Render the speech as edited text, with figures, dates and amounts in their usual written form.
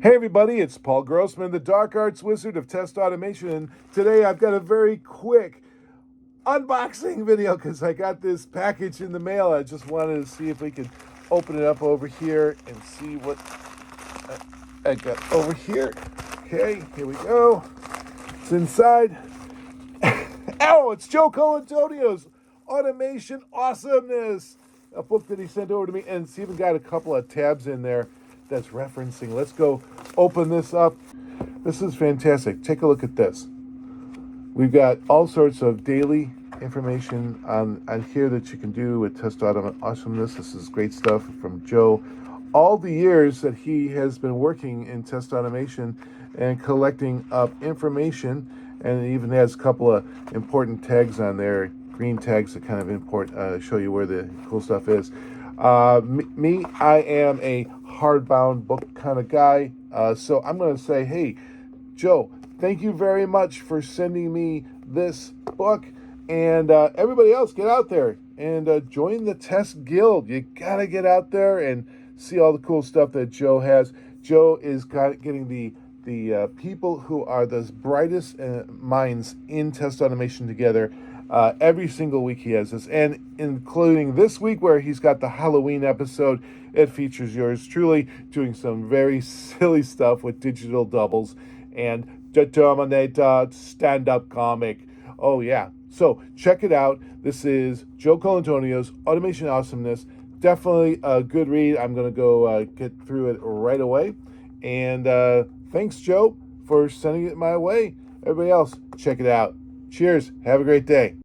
Hey everybody, it's Paul Grossman, the Dark Arts Wizard of Test Automation, and today I've got a very quick unboxing video because I got this package in the mail. I just wanted to see if we could open it up over here and see what I got over here. Okay, here we go. It's inside. Oh, it's Joe Colantonio's Automation Awesomeness, a book that he sent over to me, and it's even got a couple of tabs in there that's referencing. Let's go open this up. This is fantastic. Take a look at this. We've got all sorts of daily information on here that you can do with Test Awesomeness. This is great stuff from Joe. All the years that he has been working in test automation and collecting up information, and it even has a couple of important tags on there, green tags that kind of show you where the cool stuff is. I am a hardbound book kind of guy, so I'm going to say, hey, Joe, thank you very much for sending me this book, and everybody else, get out there and join the Test Guild. You got to get out there and see all the cool stuff that Joe has. Joe is getting the people who are the brightest minds in test automation together. Every single week he has this, and including this week where he's got the Halloween episode. It features yours truly doing some very silly stuff with digital doubles and the Terminator stand-up comic. Oh yeah, so check it out. This is Joe Colantonio's Automation Awesomeness. Definitely a good read. I'm going to go get through it right away. And thanks, Joe, for sending it my way. Everybody else, check it out. Cheers. Have a great day.